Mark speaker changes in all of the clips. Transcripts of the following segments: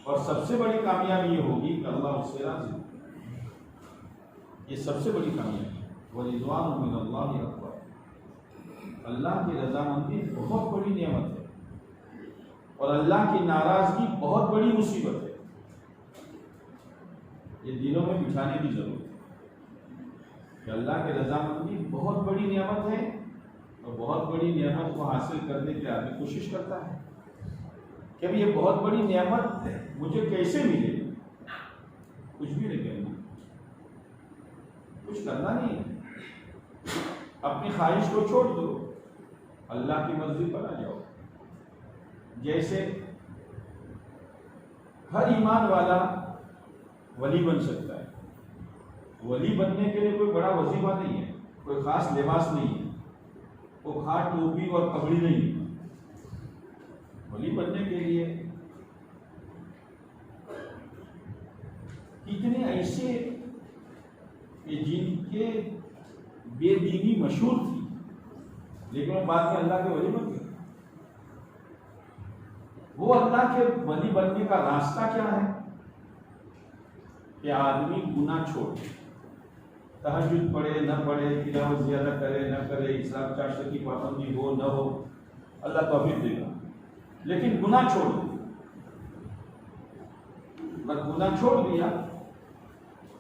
Speaker 1: اور سب سے بڑی کامیابی یہ ہوگی کہ اللہ اس سے راضی ہو. یہ سب سے بڑی کامیابی ہے. وَرِضْوَانٌ مِّنَ اللَّهِ أَكْبَرُ. اللہ کی رضامندی بہت بڑی نعمت ہے اور اللہ کی ناراضگی بہت بڑی مصیبت ہے. یہ دلوں میں بٹھانے کی ضرورت ہے کہ اللہ کی رضامندی بہت بڑی نعمت ہے اور بہت بڑی نعمت کو حاصل کرنے کے آدمی کوشش کرتا ہے کہ اب یہ بہت بڑی نعمت مجھے کیسے ملے. کچھ بھی نہیں کرنا، کچھ کرنا نہیں ہے. اپنی خواہش کو چھوڑ دو، اللہ کی مرضی پر آ جاؤ. جیسے ہر ایمان والا ولی بن سکتا ہے. ولی بننے کے لیے کوئی بڑا وظیفہ نہیں ہے، کوئی خاص لباس نہیں ہے، کوئی خاص ٹوپی اور پگڑی نہیں ہے. ولی بننے کے لیے کتنے ایسے جن کے بے دینی مشہور تھی لیکن وہ بعد میں اللہ کے ولی بن گئے. وہ اللہ کے ولی بننے کا راستہ کیا ہے کہ آدمی گناہ چھوڑ، تہجد پڑھے نہ پڑھے، تلاوت زیادہ کرے نہ کرے، اسلام چاشت کی پابندی ہو نہ ہو، اللہ توفیق دے گا، لیکن گناہ چھوڑ دے. بس گناہ چھوڑ دیا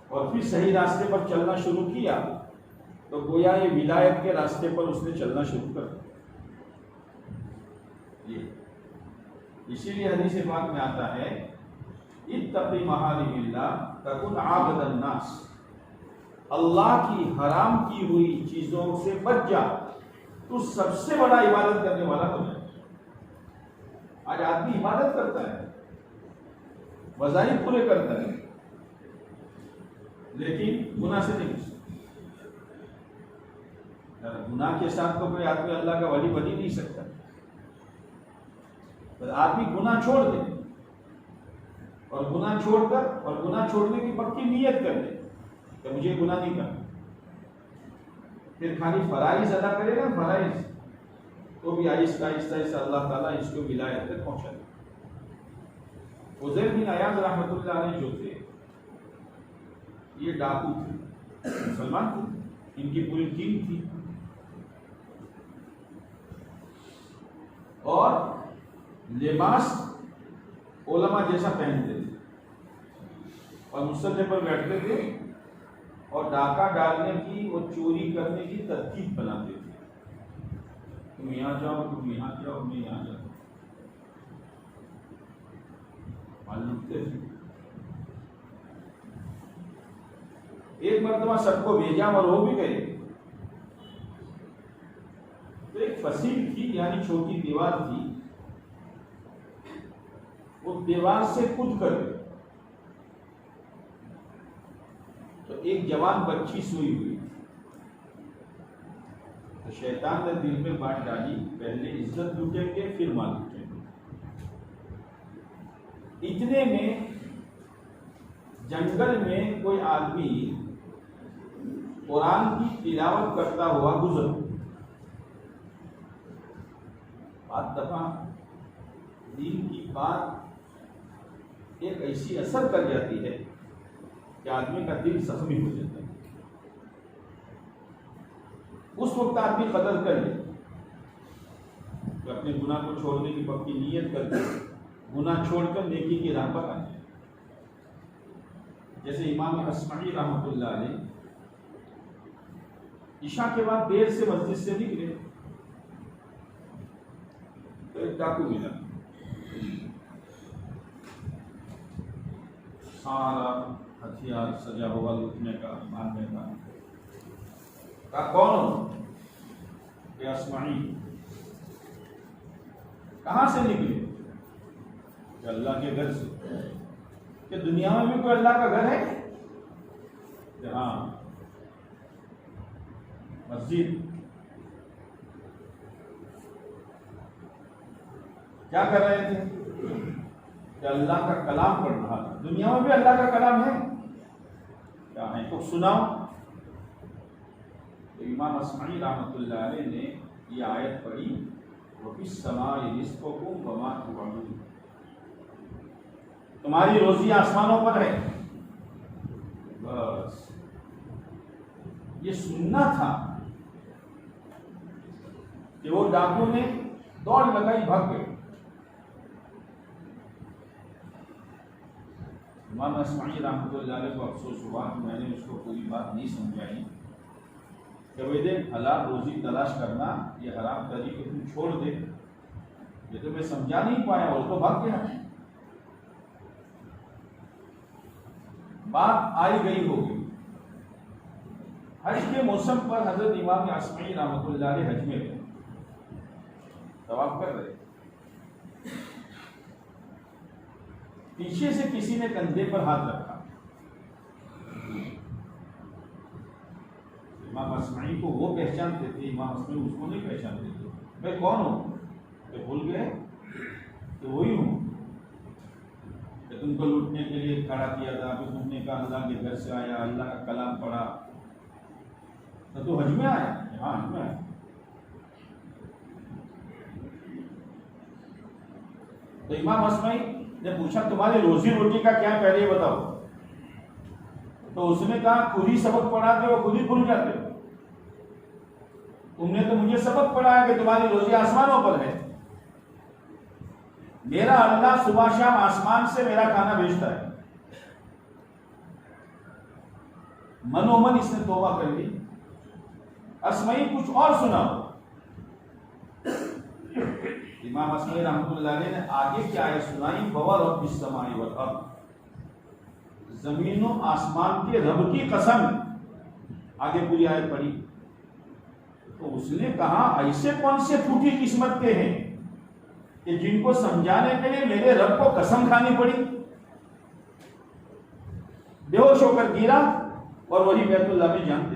Speaker 1: اور پھر صحیح راستے پر چلنا شروع کیا تو گویا یہ ولایت کے راستے پر اس نے چلنا شروع کر دیا. اسی لیے حدیث پاک میں آتا ہے اتقی محارم اللہ تکن عابد الناس. اللہ کی حرام کی ہوئی چیزوں سے بچ جا تو سب سے بڑا عبادت کرنے والا ہو جائے. آج آدمی عبادت کرتا ہے، وظائف پورے کرتا ہے، لیکن گناہ سے نہیں. گناہ کے ساتھ تو کوئی آدمی اللہ کا ولی بن ہی نہیں سکتا. آدمی گناہ چھوڑ دے اور گناہ چھوڑ کر اور گناہ چھوڑنے کی پکی نیت کر دے کہ مجھے گناہ نہیں کرنا، پھر خالی فرائض ادا کرے گا. فرائض تو بھی آہستہ آہستہ سے اللہ تعالیٰ اس کو ولایت تک پہنچا دے. حذیر بن عیاض رحمۃ اللہ علیہ جو تھے یہ ڈاکو تھے، مسلمان تھے، ان کی پوری ٹیم تھی اور لباس علماء جیسا پہنتے تھے اور مسلح پر بیٹھتے تھے اور ڈاکہ ڈالنے کی اور چوری کرنے کی ترکیب بناتے تھے. تم یہاں جاؤ، تم یہاں جاؤ، میں یہاں جاؤ، معلوم تھے. ایک مرتبہ سب کو بھیجا اور وہ بھی گئے تو ایک فصیل تھی، یعنی چھوٹی دیوار تھی، وہ دیوار سے کود کر گئے تو ایک جوان بچی سوئی ہوئی تو شیطان نے دل میں بات ڈالی پہلے عزت لوٹیں گے پھر مال لوٹیں گے. اتنے میں جنگل میں کوئی آدمی قرآن کی تلاوت کرتا ہوا گزر. بعض دفعہ دین کی بات ایک ایسی اثر کر جاتی ہے کہ آدمی کا دل زخمی ہو جاتا ہے. اس وقت آدمی قدر کر لے کہ اپنے گناہ کو چھوڑنے کی پکی نیت کر کے گناہ چھوڑ کر نیکی کی راہ پر آ جائے. جیسے امام اصمعی رحمۃ اللہ علیہ عشاء کے بعد دیر سے مسجد سے نکلے تو ایک ڈاکو ملا، سارا ہتھیار سجا ہوا لوٹنے کا، مارنے کا. کہا کون ہو؟ کہ اصمعی. کہاں سے نکلے؟ کہ اللہ کے گھر سے. کہ دنیا میں بھی کوئی اللہ کا گھر ہے؟ کہ ہاں، مسجد. کیا کر رہے تھے؟ کہ اللہ کا کلام پڑھ رہا تھا. دنیا میں بھی اللہ کا کلام ہے؟ کیا ہے تو سناؤ. تو امام اصمعی رحمۃ اللہ علیہ نے یہ آیت پڑھی وَفِي السَّمَاءِ رِزْقُكُمْ وَمَا تُوعَدُونَ. تمہاری روزی آسمانوں پر ہے. بس یہ سننا تھا کہ وہ ڈاکو نے دوڑ لگائی، بھاگ گئے. امام اصمعی رحمۃ اللہ علیہ کو افسوس ہوا کہ میں نے اس کو پوری بات نہیں سمجھائی کہ وہ دیکھ حلال روزی تلاش کرنا یہ حرام طریقے تم چھوڑ دے، یہ تو میں سمجھا نہیں پایا اور تو بھاگ گیا. بات آئی گئی ہوگی. حج کے موسم پر حضرت امام اصمعی رحمۃ اللہ علیہ حج میں گئے، طواف کر رہے. پیچھے سے کسی نے کندھے پر ہاتھ رکھا. امام اصمعی کو وہ پہچانتے تھے، امام اصمعی اس کو نہیں پہچانتے تھے. میں کون ہوں؟ کہ بھول گئے کہ وہی ہوں کہ تم کو لوٹنے کے لیے کھڑا کیا تھا، پھر تم نے کہا اللہ کے گھر سے آیا، اللہ کا کلام پڑھا تو حج میں آیا. ہاں حج میں آیا. تو امام اصمعی نے پوچھا تمہاری روزی روٹی کا کیا، پہلے یہ بتاؤ. تو اس نے کہا خود ہی سبق پڑھاتے ہو، خود ہی بھول جاتے ہو. تم نے تو مجھے سبق پڑھایا کہ تمہاری روزی آسمانوں پر ہے. میرا اللہ صبح شام آسمان سے میرا کھانا بھیجتا ہے. من و من اس نے توبہ کر لی. اصمعی کچھ اور سناؤ. امام اصمعی رحمۃ اللہ علیہ نے آگے کیا آیت سنائی، فورب السماء والارض، زمین و آسمان کے رب کی قسم. آگے پوری آیت پڑھی تو اس نے کہا ایسے کون سے پھوٹی قسمت کے ہیں کہ جن کو سمجھانے کے لیے میرے رب کو قسم کھانی پڑی. بے ہوش ہو کر گرا اور وہی بیت اللہ میں جانتے.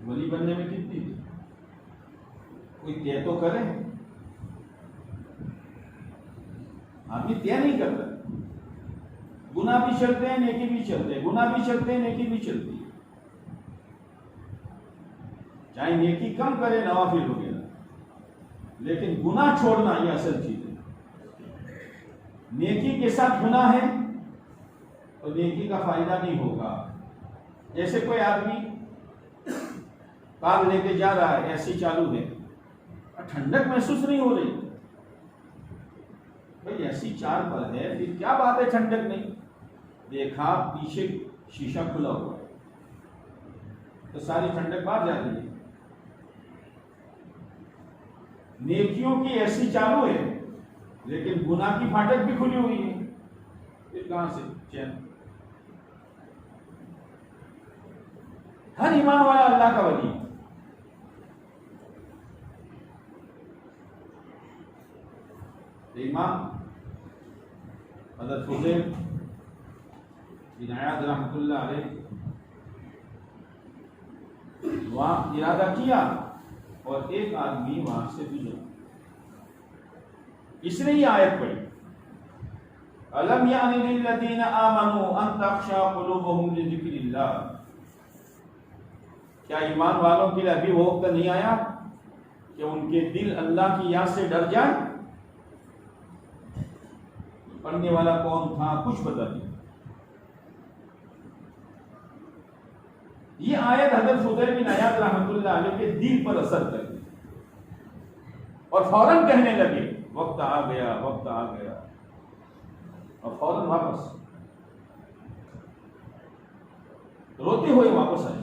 Speaker 1: ولی بننے میں کتنی تھی، کوئی طے تو کرے. آدمی طے نہیں کرتا. گناہ بھی چلتے ہیں، نیکی بھی چلتے ہیں، گناہ بھی چلتے ہیں، نیکی بھی چلتی ہے. چاہے نیکی کم کرے، نوافل وغیرہ، لیکن گناہ چھوڑنا یہ اصل چیز ہے. نیکی کے ساتھ گناہ ہے تو نیکی کا فائدہ نہیں ہوگا. جیسے کوئی آدمی کار لے کے جا رہا ہے، ایسی چالو ہے، ٹھنڈک محسوس نہیں ہو رہی. بھائی ایسی چار پر ہے، پھر کیا بات ہے ٹھنڈک نہیں. دیکھا پیچھے شیشہ کھلا ہوا ہے تو ساری ٹھنڈک باہر جا رہی ہے. نیکیوں کی ایسی چالو ہے لیکن گناہ کی پھاٹک بھی کھلی ہوئی ہے، پھر کہاں سے چین. ہر ایمان والا اللہ کا ولی ہے. امام حضرت فضیل بن عیاض رحمۃ اللہ علیہ وہاں ارادہ کیا اور ایک آدمی وہاں سے گزرا. اس نے یہ آیت پڑھی، الم یعن للذین آمنوا ان تخشع قلوبهم لذکر اللہ. کیا ایمان والوں کے لیے ابھی وہ وقت نہیں آیا کہ ان کے دل اللہ کی یاد سے ڈر جائے؟ پڑھنے والا کون تھا کچھ بتا دیا. یہ آیت حضرت فضیل بن عیاض رحمۃ اللہ علیہ کے دل پر اثر کر گئی اور فوراً کہنے لگے وقت آ گیا، وقت آ گیا، اور فوراً واپس روتے ہوئے واپس آئے.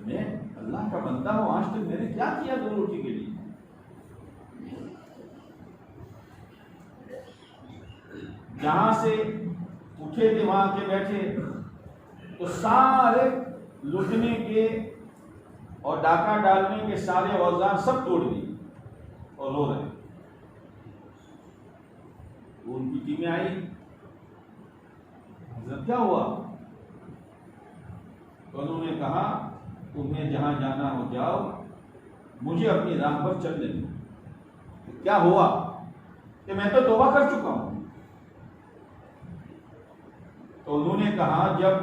Speaker 1: میں اللہ کا بندہ ہوں، آج تک میں نے کیا کیا دو روٹی کے لیے. جہاں سے اٹھے تھے وہاں کے بیٹھے تو سارے لٹنے کے اور ڈاکہ ڈالنے کے سارے اوزار سب توڑ دیے اور رو رہے. وہ ان کی ٹیمیں آئی، حضرت کیا ہوا؟ تو انہوں نے کہا تمہیں جہاں جانا ہو جاؤ، مجھے اپنی راہ پر چل لینا. کیا ہوا کہ میں تو توبہ کر چکا ہوں. تو انہوں نے کہا جب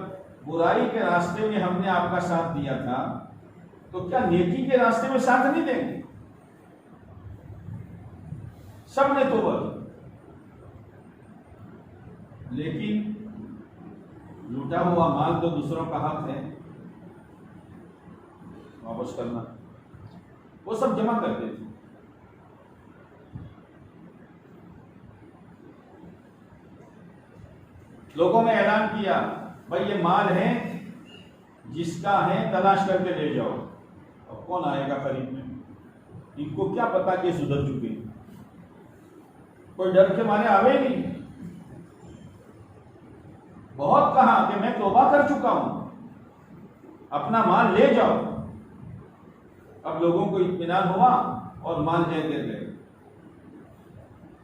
Speaker 1: برائی کے راستے میں ہم نے آپ کا ساتھ دیا تھا تو کیا نیکی کے راستے میں ساتھ نہیں دیں گے؟ سب نے توبہ کی، لیکن لوٹا ہوا مال تو دوسروں کا حق ہے واپس کرنا، وہ سب جمع کرتے تھے۔ لوگوں نے اعلان کیا بھائی یہ مال ہے، جس کا ہے تلاش کر کے لے جاؤ۔ اب کون آئے گا خریدنے؟ ان کو کیا پتا کہ سدھر چکے، کوئی ڈر کے مارے آوے نہیں۔ بہت کہا کہ میں توبہ کر چکا ہوں، اپنا مال لے جاؤ۔ اب لوگوں کو اطمینان ہوا اور مال لے کر گئے۔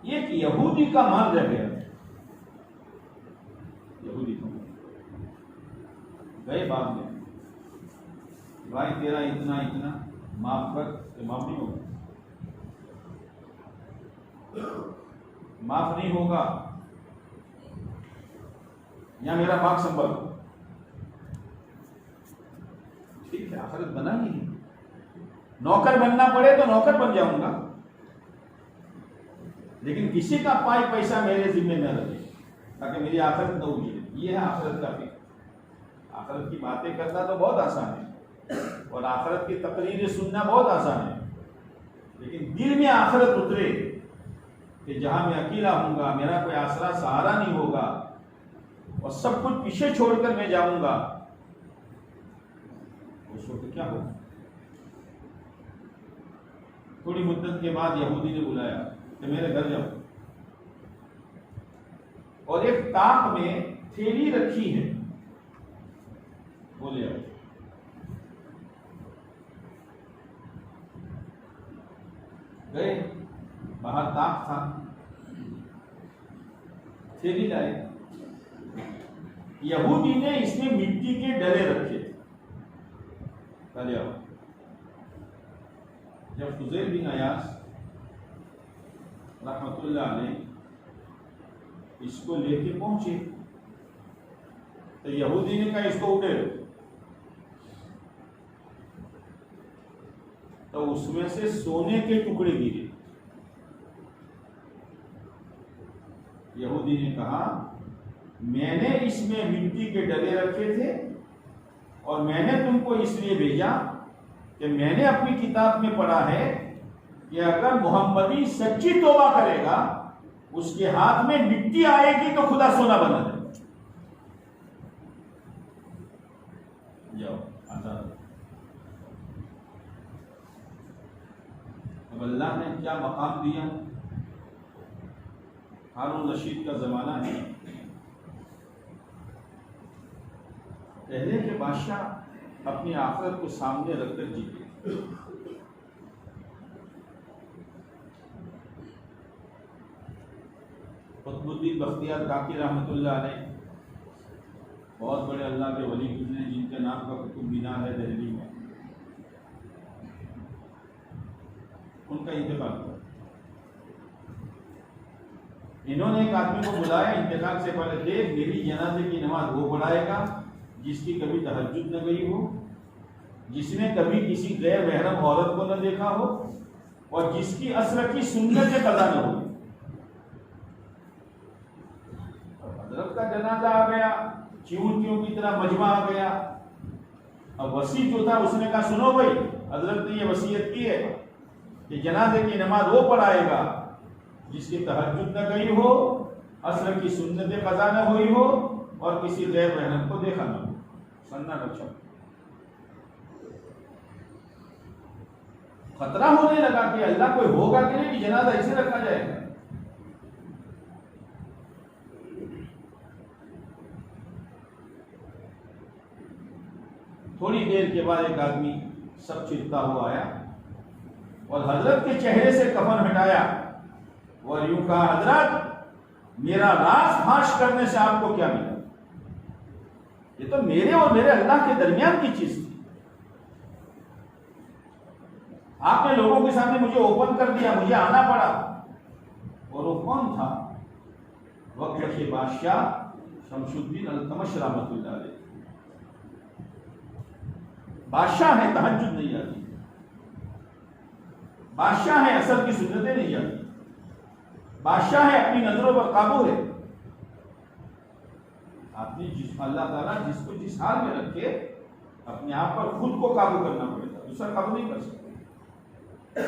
Speaker 1: ایک یہودی کا مال رہ گیا، یہودی کو گئے بعد میں، بھائی تیرا اتنا اتنا معاف کر، کہ معاف نہیں ہوگا، معاف نہیں ہوگا، یا میرا پاک سنبھل۔ ٹھیک ہے، آخرت بنا ہی نہیں، نوکر بننا پڑے تو نوکر بن جاؤں گا، لیکن کسی کا پائی پیسہ میرے ذمہ نہ رہے تاکہ میری آخرت نہ اجڑے۔ یہ ہے آخرت کا فکر۔ آخرت کی باتیں کرنا تو بہت آسان ہے، اور آخرت کی تقریریں سننا بہت آسان ہے، لیکن دل میں آخرت اترے کہ جہاں میں اکیلا ہوں گا، میرا کوئی آسرا سہارا نہیں ہوگا، اور سب کچھ پیچھے چھوڑ کر میں جاؤں گا، اس وقت کیا ہوگا؟ تھوڑی مدت کے بعد یہودی نے بلایا کہ میرے گھر جاؤ، اور ایک طاق میں تھیلی رکھی ہے، بولے آؤ۔ گئے، باہر طاق تھا، تھیلی لائے، یہودی نے اس میں مٹی کے ڈلے رکھے، چلے آؤ۔ جب فضیل بن عیاض رحمت اللہ علیہ اس کو لے کے پہنچے تو یہودی نے کہا اس کو اٹھے، تو اس میں سے سونے کے ٹکڑے گرے۔ یہودی نے کہا میں نے اس میں مٹی کے ڈلے رکھے تھے، اور میں نے تم کو اس لیے بھیجا کہ میں نے اپنی کتاب میں پڑھا ہے کہ اگر محمدی سچی توبہ کرے گا، اس کے ہاتھ میں مٹی آئے گی تو خدا سونا بنا دے۔ جاؤ آزاد۔ اب اللہ نے کیا مقام دیا؟ ہارون رشید کا زمانہ ہے، پہلے کے بادشاہ اپنی آخرت کو سامنے رکھ کر جیتے۔ قطب الدین بختیار کاکی رحمۃ اللہ علیہ بہت بڑے اللہ کے ولی گزرے، جن کے نام کا قطب مینار ہے دہلی میں، ان کا انتقال ہوا۔ انہوں نے ایک آدمی کو بلایا انتقال سے پہلے، دیکھ میری جنازے کی نماز وہ پڑھائے گا جس کی کبھی تہجد نہ گئی ہو، جس نے کبھی کسی غیر محرم عورت کو نہ دیکھا ہو، اور جس کی عصر کی سنت قضا نہ ہو۔ حضرت کا جنازہ آ گیا، چیونٹیوں کی طرح مجمع آ گیا۔ اب وصی جو تھا اس نے کہا سنو بھائی، حضرت نے یہ وصیت کی ہے کہ جنازے کی نماز وہ پڑھائے گا جس کی تہجد نہ گئی ہو، عصر کی سنت قضا نہ ہوئی ہو، اور کسی غیر محرم کو دیکھا نہ ہو۔ سننا بچہ خطرہ ہونے لگا کہ اللہ کوئی ہوگا کہ نہیں، کہ جنازہ ایسے رکھا جائے گا۔ تھوڑی دیر کے بعد ایک آدمی سب چرتا ہوا آیا اور حضرت کے چہرے سے کفن ہٹایا، اور یوں کہا حضرت میرا راز فاش کرنے سے آپ کو کیا ملا؟ یہ تو میرے اور میرے اللہ کے درمیان کی چیز تھی، آپ نے لوگوں کے سامنے مجھے اوپن کر دیا، مجھے آنا پڑا۔ اور وہ کون تھا؟ وقت کے بادشاہ شمس الدین التمش رحمۃ اللہ علیہ۔ بادشاہ ہے، تہجد نہیں آتی، بادشاہ ہے، اثر کی سنتیں نہیں جاتی، بادشاہ ہے، اپنی نظروں پر قابو ہے. آپ نے اللہ تعالیٰ جس کو جس حال میں رکھے اپنے آپ پر خود کو قابو کرنا پڑے گا، دوسرا قابو نہیں کر سکتے.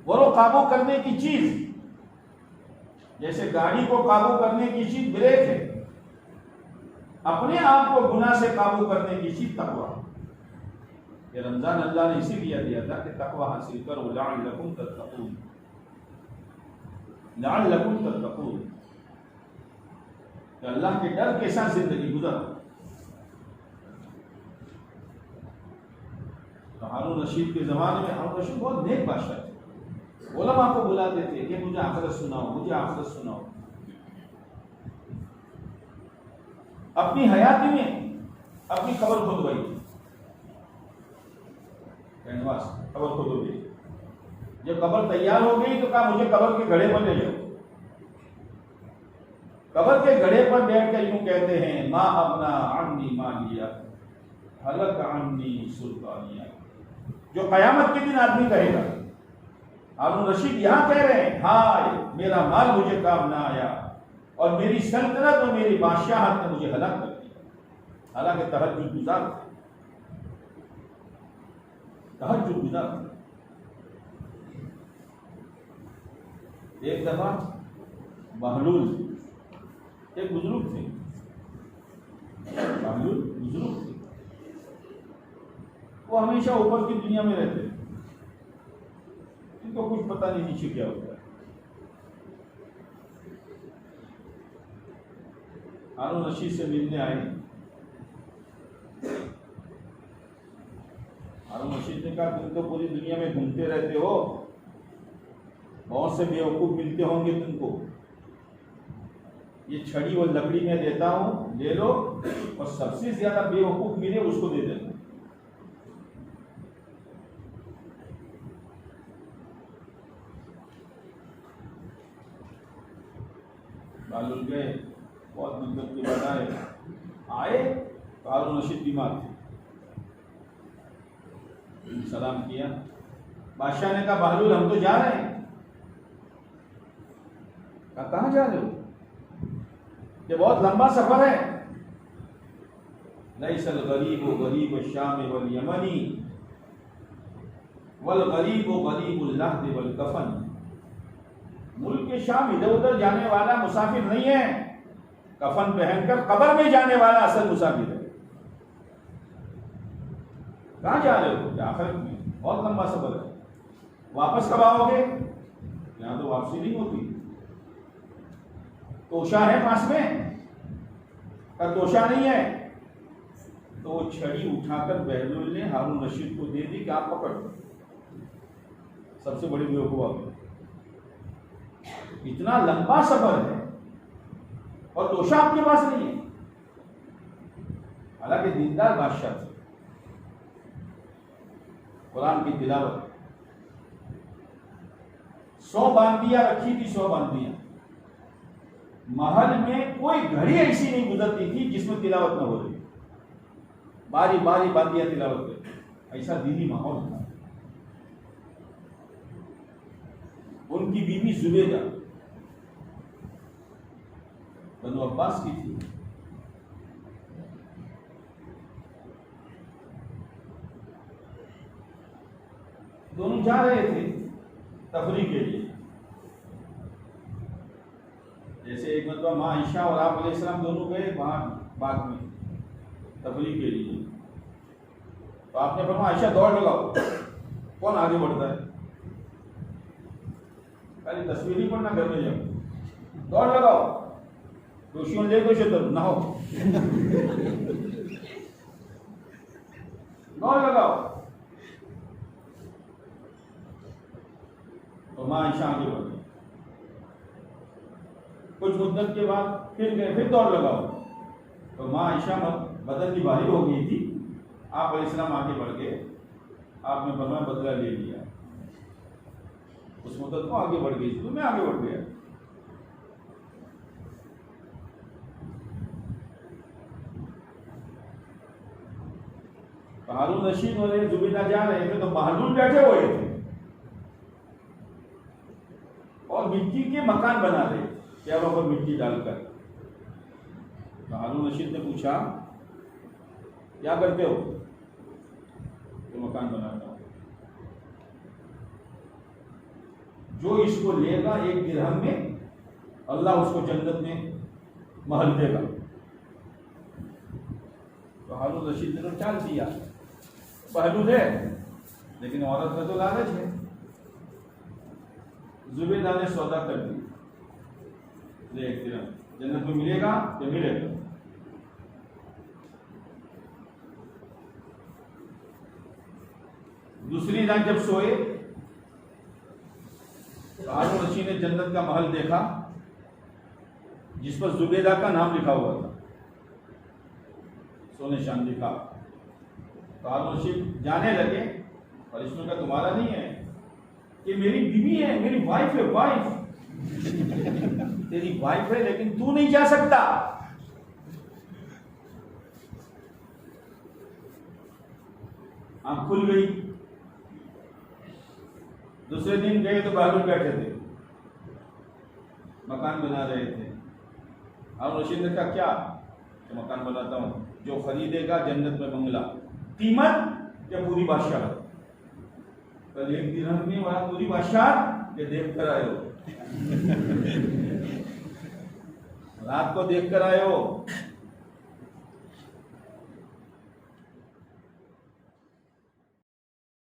Speaker 1: وہ قابو کرنے کی چیز جیسے گاڑی کو قابو کرنے کی چیز بریک ہے، اپنے آپ کو گناہ سے قابو کرنے کی چیز تقویٰ. یہ رمضان اللہ نے اسی لیے دیا تھا کہ تقویٰ حاصل کرو لعلکم تتقون، لعلکم تتقون، کہ اللہ کے ڈر کے ساتھ زندگی گزر. تو ہارون رشید کے زمانے میں ہارون رشید بہت نیک بادشاہ تھے. علماء کو بلاتے تھے کہ مجھے آخرت سناؤ، مجھے آخرت سناؤ. اپنی حیاتی میں اپنی قبر کھودوائی، کینواس قبر کھودو گئی. جب قبر تیار ہو گئی تو کہا مجھے قبر کے گڑھے پر لے جاؤ. قبر کے گڑھے پر بیٹھ کر یوں کہتے ہیں ما ابنا عنی مالیہ ہلک عنی سلطانیہ. جو قیامت کے دن آدمی کہے گا. ہارون رشید یہاں کہہ رہے ہیں ہائے میرا مال مجھے کام نہ آیا اور میری سلطنت اور میری بادشاہت نے مجھے ہلاک کر دیا. حالانکہ تہجد گزار تھے، تہجد گزار تھے. ایک دفعہ بہلول ایک بزرگ تھے، بہلول بزرگ تھے، وہ ہمیشہ اوپر کی دنیا میں رہتے، ان کو کچھ پتہ نہیں نیچے کیا ہوتا ہے. ہارون رشید سے ملنے آئے. ہارون رشید نے کہا تم تو پوری دنیا میں گھومتے رہتے ہو، بہت سے بیوقوف ملتے ہوں گے تم کو، یہ چھڑی اور لکڑی میں دیتا ہوں، لے لو، اور سب سے زیادہ بیوقوف ملے اس کو دے دینا. بہلول گئے، بہت مدت کے بعد آئے تو ہارون رشید بیمار تھے. سلام کیا. بادشاہ نے کہا بہلول ہم تو جا رہے ہیں. کہا کہاں جا رہے ہو؟ یہ بہت لمبا سفر ہے. لیس الغریب غریب الشام والیمن والغریب غریب اللحد والکفن. ملک شام ادھر ادھر جانے والا مسافر نہیں ہے، کفن پہن کر قبر میں جانے والا اصل مسافر ہے. کہاں جا رہے ہو؟ آخرت میں. بہت لمبا سفر ہے. واپس کب آؤ گے؟ یہاں تو واپسی نہیں ہوتی. توشا ہے پاس میں؟ کہ توشا نہیں ہے. تو وہ چھڑی اٹھا کر بہلول نے ہارون رشید کو دے دی کہ آپ پکڑ. سب سے بڑی بیوقوف آپ. اتنا لمبا سفر ہے اور توشا آپ کے پاس نہیں ہے. حالانکہ دیندار بادشاہ تھے. قرآن کی تلاوت 100 باندیاں رکھی تھی، 100 باندیاں. محل میں کوئی گھڑی ایسی نہیں گزرتی تھی جس میں تلاوت نہ ہو رہی. باری باری باندیاں تلاوت کرتی. ایسا دینی ماحول تھا. ان کی بیوی زبیدہ بنو عباس کی تھی. دونوں جا رہے تھے تفریح کے لیے. جیسے ایک مرتبہ ماں عائشہ اور آپ علیہ السلام دونوں گئے وہاں باغ میں تفریح کے لیے. تو آپ نے فرمایا عائشہ دوڑ لگاؤ. کون آگے بڑھتا ہے؟ خالی تصویر ہی پڑھنا، گھر میں جاؤ. دوڑ لگاؤ. دوشیوں لے دو شدر نہ ہو. دوڑ لگاؤ. تو ماں عائشہ آگے بڑھ گئی. کچھ مدت کے بعد پھر گئے، پھر دوڑ لگاؤ. تو ماں عائشہ بدن کی بھاری ہو گئی تھی. آپ علیہ السلام آگے بڑھ گئے. آپ نے فرمایا بدلہ لے لیا. اس مدت کو آگے بڑھ گئی تھی تو میں آگے بڑھ گیا. ہارون رشید اور زبیدہ جا رہے تھے تو بہلول بیٹھے ہوئے تھے. اور مٹی کے مکان بنا رہے پیروں پر مٹی ڈال کر. تو ہارون رشید نے پوچھا کیا کرتے ہو؟ تو مکان بناتا ہوں. جو اس کو لے گا 1 درہم میں اللہ اس کو جنت میں محل دے گا. تو ہارون رشید نے تو چال دیا، پہلو ہے لیکن عورت میں تو لالچ ہے. زبیدہ نے سودا کر دی، لے 1 درہم جنت میں ملے گا یا ملے گا. دوسری رات جب سوئے تو ہارون رشید نے جنت کا محل دیکھا جس پر زبیدہ کا نام لکھا ہوا تھا، سونے چاندی لکھا. تو ہارون رشید جانے لگے اور اس میں کہا تمہارا نہیں ہے، یہ میری بیوی ہے، میری وائف ہے. وائف تیری وائف ہے لیکن تو نہیں جا سکتا. آنکھ کھل گئی. دوسرے دن گئے تو بہادر بیٹھے تھے، مکان بنا رہے تھے. ہارون رشید نے کہا کیا؟ کہ مکان بناتا ہوں، جو خریدے گا جنت میں بنگلہ. قیمت یا پوری بادشاہ؟ کل 1 درہم میں وہاں پوری بادشاہ کہ دیکھ کر آئے ہو، رات کو دیکھ کر آئے ہو.